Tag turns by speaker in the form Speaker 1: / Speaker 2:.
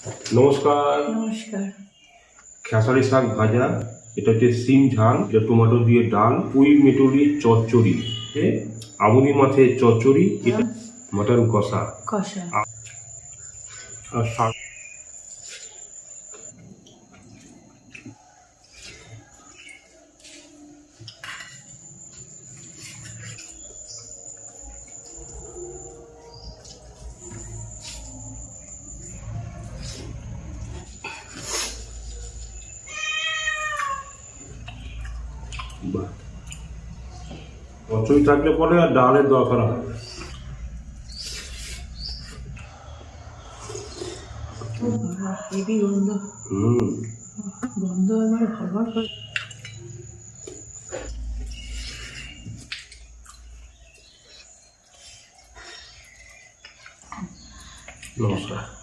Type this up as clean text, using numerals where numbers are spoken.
Speaker 1: নমস্কার।
Speaker 2: নমস্কার।
Speaker 1: খেসারি শাক ভাজা, এটা হচ্ছে সিম ঝাল, এটা টমেটো দিয়ে ডাল, পুঁই মেটুরি চচ্চড়ি, আমুদি মাছের চচ্চড়ি, এটা মটন কষা
Speaker 2: কষা।
Speaker 1: আর শাক। চচ্চড়ি থাকলে পরে আর ডালের দরকার হয়।
Speaker 2: হেভি গন্ধ। গন্ধ আমার ভরভর করে।
Speaker 1: নমস্কার।